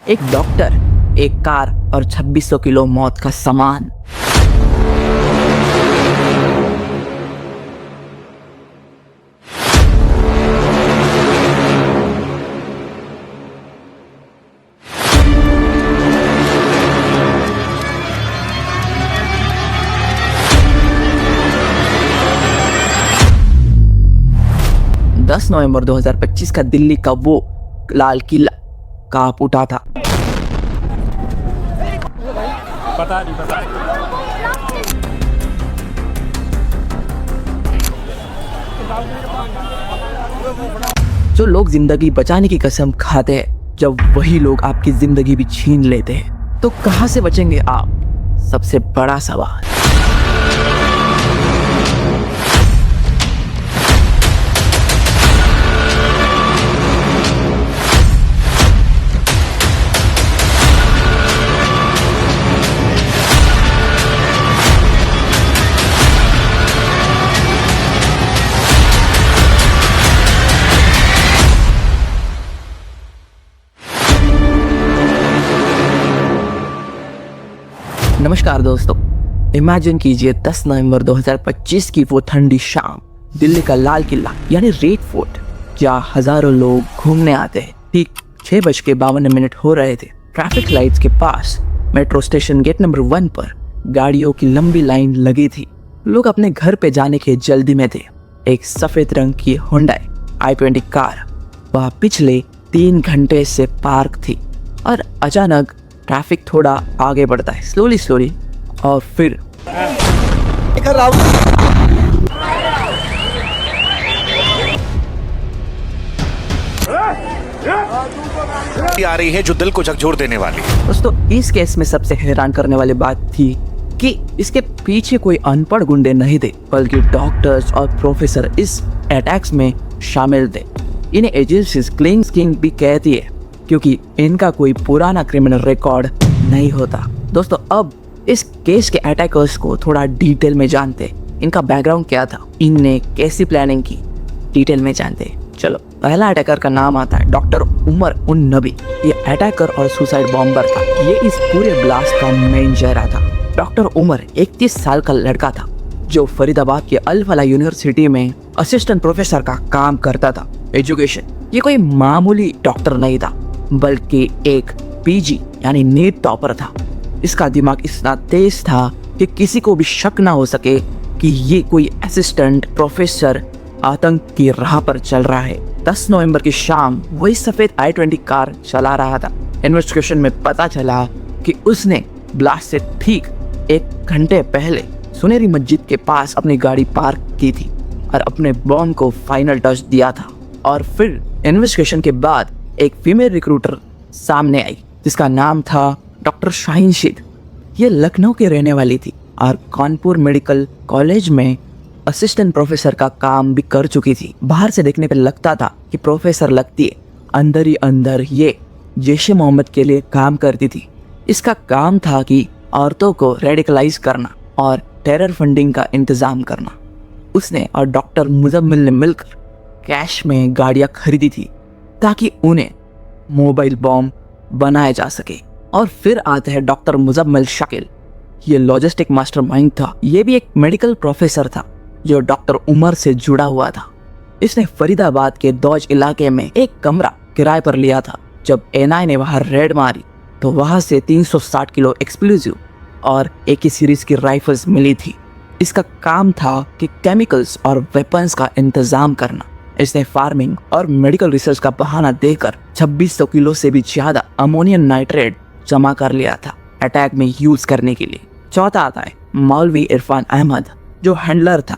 एक डॉक्टर, एक कार और 2600 किलो मौत का सामान। नवंबर 2025 का दिल्ली का वो लाल किला कांप उठा था। पता नहीं। जो लोग जिंदगी बचाने की कसम खाते हैं, जब वही लोग आपकी जिंदगी भी छीन लेते हैं, तो कहां से बचेंगे आप? सबसे बड़ा सवाल। नमस्कार दोस्तों, इमेजिन कीजिए 10 नवंबर 2025 की वो ठंडी शाम, दिल्ली का लाल किला यानी रेड फोर्ट, जहाँ हजारों लोग घूमने आते हैं। ठीक 6:52 हो रहे थे। ट्रैफिक लाइट्स के पास मेट्रो स्टेशन गेट नंबर 1 पर गाड़ियों की लंबी लाइन लगी थी। लोग अपने घर पे जाने के जल्दी में थे। एक सफेद रंग की हुंडई i20 कार वह पिछले 3 घंटे से पार्क थी और अचानक ट्रैफिक थोड़ा आगे बढ़ता है, स्लोली और फिर आ रही है जो दिल को झकझोर देने वाली। दोस्तों, इस केस में सबसे हैरान करने वाली बात थी कि इसके पीछे कोई अनपढ़ गुंडे नहीं थे, बल्कि डॉक्टर्स और प्रोफेसर इस अटैक्स में शामिल थे। इन्हें एजेंसीज क्लीन किंग भी कहती है, क्योंकि इनका कोई पुराना क्रिमिनल रिकॉर्ड नहीं होता। दोस्तों, अब इस केस के अटैकर्स को थोड़ा डिटेल में जानते। इनका बैकग्राउंड क्या था, इनने कैसी प्लानिंग की, डिटेल में जानते। चलो, पहला अटैकर का नाम आता है डॉक्टर उमर उन नबी। ये अटैकर और सुसाइड बॉम्बर था। ये इस पूरे ब्लास्ट का मेन चेहरा था। डॉक्टर उमर 31 साल का लड़का था जो फरीदाबाद के अल फलाह यूनिवर्सिटी में असिस्टेंट प्रोफेसर का काम करता था। एजुकेशन, ये कोई मामूली डॉक्टर नहीं था, बल्कि एक पीजी यानी नीट टॉपर था। इसका दिमाग इतना तेज था कि किसी को भी शक ना हो सके कि ये कोई असिस्टेंट प्रोफेसर आतंक की राह पर चल रहा है। 10 नवंबर की शाम वही सफेद i20 कार चला रहा था। इन्वेस्टिगेशन में पता चला कि उसने ब्लास्ट से ठीक 1 घंटे पहले सुनहरी मस्जिद के पास अपनी गाड़ी पार्क की थी और अपने बॉम्ब को फाइनल टच दिया था। और फिर इन्वेस्टिगेशन के बाद एक फीमेल रिक्रूटर सामने आई जिसका नाम था डॉक्टर शाहीन। ये लखनऊ के रहने वाली थी और कानपुर मेडिकल कॉलेज में असिस्टेंट प्रोफेसर का काम भी कर चुकी थी। बाहर से देखने पे लगता था कि प्रोफेसर लगती है, अंदर ही अंदर ये जैश ए मोहम्मद के लिए काम करती थी। इसका काम था कि औरतों को रेडिकलाइज करना और टेरर फंडिंग का इंतजाम करना। उसने और डॉक्टर मुजम्मिल ने मिलकर कैश में गाड़ियां खरीदी थी ताकि उन्हें मोबाइल बॉम्ब बनाया जा सके। और फिर आते हैं डॉक्टर मुजम्मिल शाकिल। ये लॉजिस्टिक मास्टरमाइंड था। ये भी एक मेडिकल प्रोफेसर था जो डॉक्टर उमर से जुड़ा हुआ था। इसने फरीदाबाद के दौज इलाके में एक कमरा किराए पर लिया था। जब एनआई ने वहां रेड मारी तो वहां से 360 किलो एक्सप्लोजिव और AK सीरीज की राइफल्स मिली थी। इसका काम था कि केमिकल्स और वेपन्स का इंतजाम करना। इसने फार्मिंग और मेडिकल रिसर्च का बहाना देकर 2600 किलो से भी ज्यादा अमोनियम नाइट्रेट जमा कर लिया था अटैक में यूज करने के लिए। चौथा आता है मौलवी इरफान अहमद, जो हैंडलर था।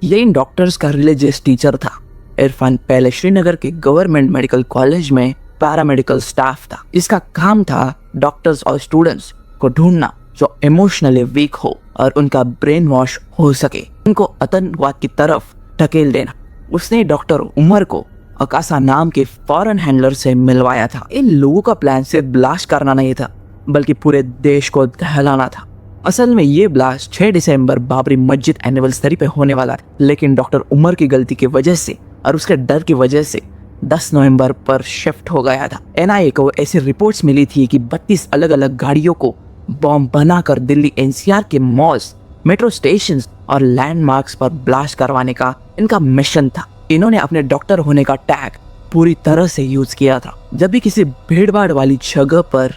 ये इन डॉक्टर्स का रिलीजियस टीचर था। इरफान पहले श्रीनगर के गवर्नमेंट मेडिकल कॉलेज में पैरामेडिकल स्टाफ था। इसका काम था डॉक्टर्स और स्टूडेंट्स को ढूंढना जो इमोशनली वीक हो और उनका ब्रेन वॉश हो सके, उनको आतंकवाद की तरफ ढकेल देना। उसने डॉक्टर उमर को अकासा नाम के फॉरेन हैंडलर से मिलवाया था। इन लोगों का प्लान सिर्फ ब्लास्ट करना नहीं था, बल्कि पूरे देश को दहलाना था। असल में ये ब्लास्ट 6 दिसंबर बाबरी मस्जिद एनिवर्सरी पे होने वाला था, लेकिन डॉक्टर उमर की गलती की वजह से और उसके डर की वजह से 10 नवंबर पर शिफ्ट हो गया था। एनआईए को ऐसी रिपोर्ट्स मिली थी कि 32 अलग अलग गाड़ियों को बॉम्ब बनाकर दिल्ली एनसीआर के मॉल्स, मेट्रो स्टेशन और लैंडमार्क्स पर ब्लास्ट करवाने का इनका मिशन था। इन्होंने अपने डॉक्टर होने का टैग पूरी तरह से यूज किया था। जब भी किसी भीड़ भाड़ वाली जगह पर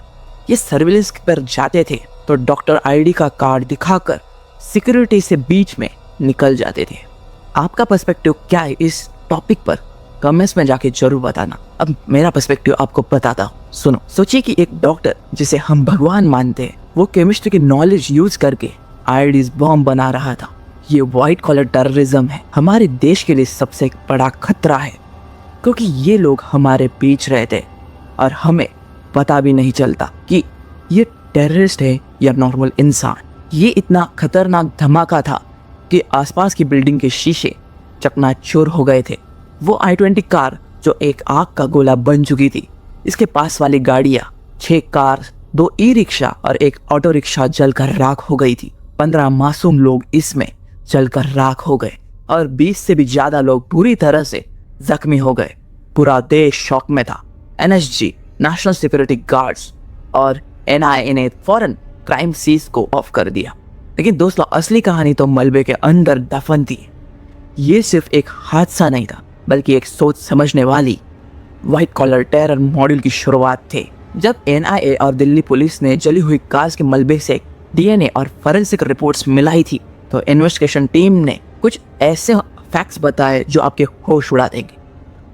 ये सर्विलेंस पर जाते थे तो डॉक्टर आईडी का कार्ड दिखाकर सिक्योरिटी से बीच में निकल जाते थे। आपका पर्सपेक्टिव क्या है इस टॉपिक पर, कमेंट्स में जाके जरूर बताना। अब मेरा पर्सपेक्टिव आपको बताता हूँ, सुनो। सोचिए कि एक डॉक्टर जिसे हम भगवान मानते हैं, वो केमिस्ट्री की नॉलेज यूज करके आईडीज बॉम्ब बना रहा था। ये व्हाइट कॉलर टेररिज्म है, हमारे देश के लिए सबसे बड़ा खतरा है, क्योंकि ये लोग हमारे बीच रहते और हमें पता भी नहीं चलता कि ये टेररिस्ट है या नॉर्मल इंसान। ये इतना खतरनाक धमाका था कि आसपास की बिल्डिंग के शीशे चकनाचूर हो गए थे। वो i20 कार जो एक आग का गोला बन चुकी थी, इसके पास वाली गाड़ियां, 6 कार, 2 ई-रिक्शा और एक ऑटो रिक्शा जलकर राख हो गई थी। 15 मासूम लोग इसमें जलकर राख हो गए और 20 से भी ज्यादा लोग पूरी तरह से जख्मी हो गए। पूरा देश शॉक में था। एनएसजी, नेशनल सिक्योरिटी गार्ड्स और एनआईए ने फौरन क्राइम सीज को ऑफ कर दिया। लेकिन दोस्तों, असली कहानी तो मलबे के अंदर दफन थी। ये सिर्फ एक हादसा नहीं था, बल्कि एक सोच समझने वाली व्हाइट कॉलर टेरर मॉड्यूल की शुरुआत थी। जब एनआईए और दिल्ली पुलिस ने जली हुई कार्स के मलबे से डीएनए और फॉरेंसिक रिपोर्ट्स मिलाई थी, तो इन्वेस्टिगेशन टीम ने कुछ ऐसे फैक्ट्स बताए जो आपके होश उड़ा देंगे।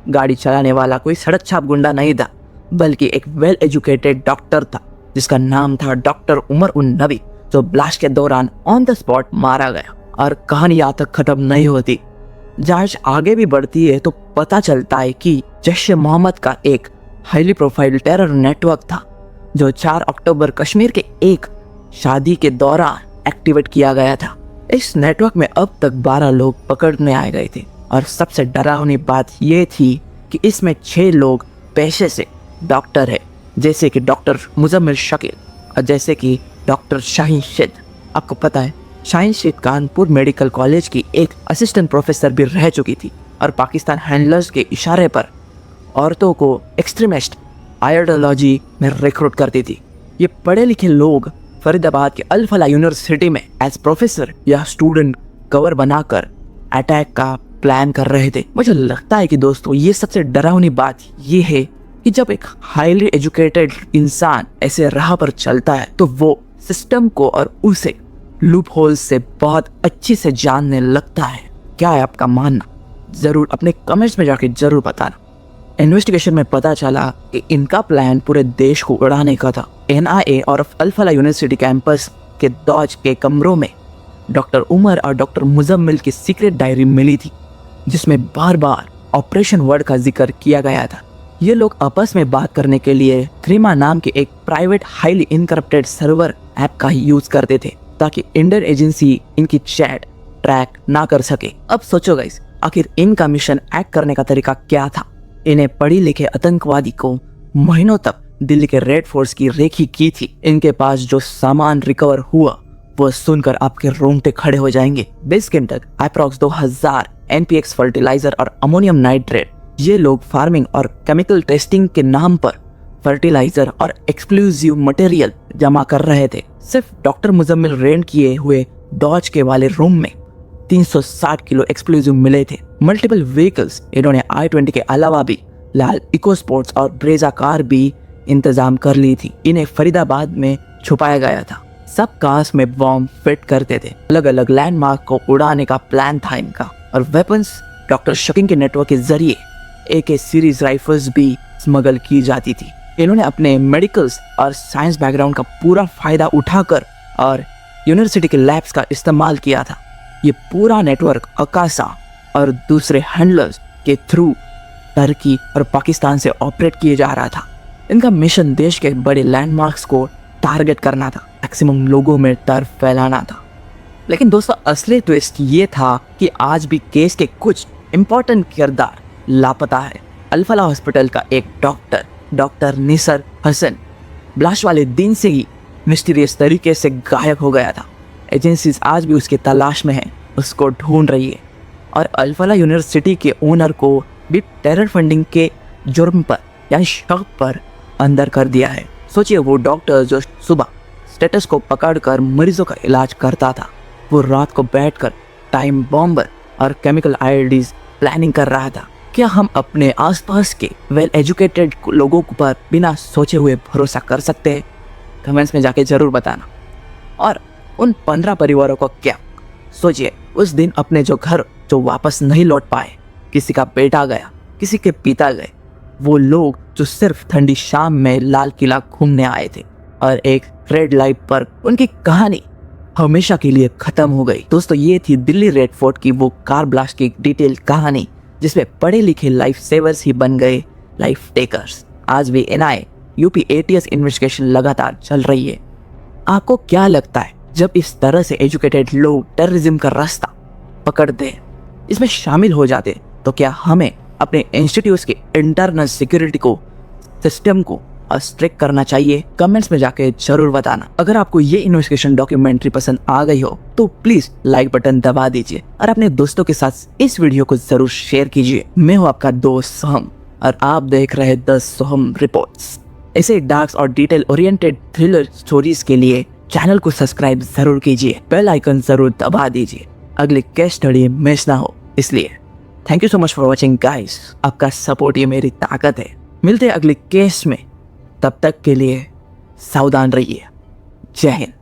गाड़ी चलाने वाला कोई सड़क छाप गुंडा नहीं था, बल्कि एक वेल एजुकेटेड डॉक्टर था जिसका नाम था डॉक्टर उमर उन नबी, जो ब्लास्ट के दौरान ऑन द स्पॉट मारा गया। और कहानी यहाँ तक खत्म नहीं होती। जांच आगे भी बढ़ती है तो पता चलता है कि जैश-ए-मोहम्मद का एक हाईली प्रोफाइल टेरर नेटवर्क था जो 4 अक्टूबर कश्मीर के एक शादी के दौरान एक्टिवेट किया गया था। इस नेटवर्क में अब तक 12 लोग पकड़ने आए गए थे और सबसे डरावनी बात यह थी कि इसमें 6 लोग पेशे से डॉक्टर है, जैसे कि डॉक्टर मुजम्मिल शकील और जैसे कि डॉक्टर शाहीन शेख। आपको पता है, शाहीन शेख कानपुर मेडिकल कॉलेज की एक असिस्टेंट प्रोफेसर भी रह चुकी थी और पाकिस्तान हैंडलर्स के इशारे पर औरतों को एक्सट्रीमिस्ट आइडियोलॉजी में रिक्रूट करती थी। ये पढ़े लिखे लोग फरीदाबाद के अल फलाह यूनिवर्सिटी में एज प्रोफेसर या स्टूडेंट कवर बनाकर अटैक का प्लान कर रहे थे। मुझे लगता है कि दोस्तों, ये सबसे डरावनी बात ये है कि जब एक हाईली एजुकेटेड इंसान ऐसे राह पर चलता है तो वो सिस्टम को और उसे लूप होल से बहुत अच्छी से जानने लगता है। क्या है आपका मानना? जरूर अपने कमेंट्स में जाके जरूर बताना। इन्वेस्टिगेशन में पता चला कि इनका प्लान पूरे देश को उड़ाने का था। एनआईए और अल फलाह यूनिवर्सिटी कैंपस के दौज के कमरों में डॉक्टर उमर और डॉक्टर मुजम्मिल की सीक्रेट डायरी मिली थी, जिसमें बार बार ऑपरेशन वर्ड का जिक्र किया गया था। ये लोग आपस में बात करने के लिए थ्रीमा नाम के एक प्राइवेट हाईली इनकरप्टेड सर्वर ऐप का यूज करते थे, ताकि इंडियन एजेंसी इनकी चैट ट्रैक ना कर सके। अब सोचो गाइस, आखिर इनका मिशन एक्ट करने का तरीका क्या था? इन्हें पढ़ी लिखे आतंकवादी को महीनों तक दिल्ली के रेड फोर्स की रेखी की थी। इनके पास जो सामान रिकवर हुआ वो सुनकर आपके रोंगटे खड़े हो जाएंगे। बेस कैंप तक अप्रॉक्स 2000 NPX फर्टिलाइजर और अमोनियम नाइट्रेट, ये लोग फार्मिंग और केमिकल टेस्टिंग के नाम पर फर्टिलाइजर और एक्सप्लोजिव मटेरियल जमा कर रहे थे। सिर्फ डॉक्टर मुजम्मिल रेंट किए हुए डॉज के वाले रूम में 360 किलो एक्सप्लोजिव मिले थे। मल्टीपल व्हीकल्स इन्होंने i20 के अलावा भी लाल इको स्पोर्ट्स और ब्रेजा कार भी इंतजाम कर ली थी। इन्हें फरीदाबाद में छुपाया गया था। सब कार्स में बॉम्ब फिट करते थे। अलग अलग लैंडमार्क को उड़ाने का प्लान था इनका। और वेपन्स डॉक्टर शकील के नेटवर्क के जरिए AK सीरीज राइफल्स भी स्मगल की जाती थी। इन्होंने अपने मेडिकल्स और साइंस बैकग्राउंड का पूरा फायदा उठाकर और यूनिवर्सिटी के लैब्स का इस्तेमाल किया था। ये पूरा नेटवर्क अकासा और दूसरे हैंडलर्स के थ्रू टर्की और पाकिस्तान से ऑपरेट किए जा रहा था। इनका मिशन देश के बड़े लैंडमार्क्स को टारगेट करना था, मैक्सिमम लोगों में डर फैलाना था। लेकिन दोस्तों, असली ट्विस्ट ये था कि आज भी केस के कुछ इंपॉर्टेंट किरदार लापता है। अल फलाह हॉस्पिटल का एक डॉक्टर निसर हसन ब्लास्ट वाले दिन से ही मिस्टीरियस तरीके से गायब हो गया था। एजेंसीज आज भी उसकी तलाश में हैं, उसको ढूंढ रही है। और अल फलाह यूनिवर्सिटी के ओनर को भी टेरर फंडिंग के जुर्म पर यानी शक पर अंदर कर दिया है। सोचिए, वो डॉक्टर जो सुबह स्टेटस को पकड़कर मरीजों का इलाज करता था, वो रात को बैठकर टाइम बॉम्बर और केमिकल आईडीज प्लानिंग कर रहा था। क्या हम अपने आसपास के वेल एजुकेटेड लोगों पर बिना सोचे हुए भरोसा कर सकते हैं? कमेंट्स में जाके जरूर बताना। और उन 15 परिवारों को क्या? सोचिए, उस दिन अपने घर जो वापस नहीं लौट पाए, किसी का बेटा गया, किसी के पिता गए, वो लोग जो सिर्फ ठंडी शाम में लाल किला घूमने आए थे और एक रेड लाइट पर उनकी कहानी हमेशा के लिए खत्म हो गई। दोस्तों, ये थी दिल्ली रेड फोर्ट की वो कार ब्लास्ट की डिटेल कहानी, जिसमें पढ़े लिखे लाइफ सेवर्स ही बन गए लाइफ टेकर्स। आज भी एनआईए यूपी एटीएस इन्वेस्टिगेशन लगातार चल रही है। आपको क्या लगता है, जब इस तरह से एजुकेटेड लोग टेररिज्म का रास्ता पकड़ते, इसमें शामिल हो जाते, तो क्या हमें अपने इंस्टीट्यूट्स के इंटरनल सिक्योरिटी को, सिस्टम को स्ट्रिक्ट करना चाहिए? कमेंट्स में जाके जरूर बताना। अगर आपको ये इन्वेस्टिगेशन डॉक्यूमेंट्री पसंद आ गई हो तो प्लीज लाइक बटन दबा दीजिए और अपने दोस्तों के साथ इस वीडियो को जरूर शेयर कीजिए। मैं हूँ आपका दोस्त सोहम और आप देख रहे द सोहम रिपोर्ट्स। ऐसे डार्क और डिटेल ओरिएंटेड थ्रिलर स्टोरीज के लिए चैनल को सब्सक्राइब जरूर कीजिए, बेल आइकन जरूर दबा दीजिए, अगली केस स्टडी मिस ना हो इसलिए। Thank you so much for watching guys. आपका सपोर्ट ये मेरी ताकत है। मिलते हैं अगले केस में, तब तक के लिए सावधान रहिए। जय हिंद।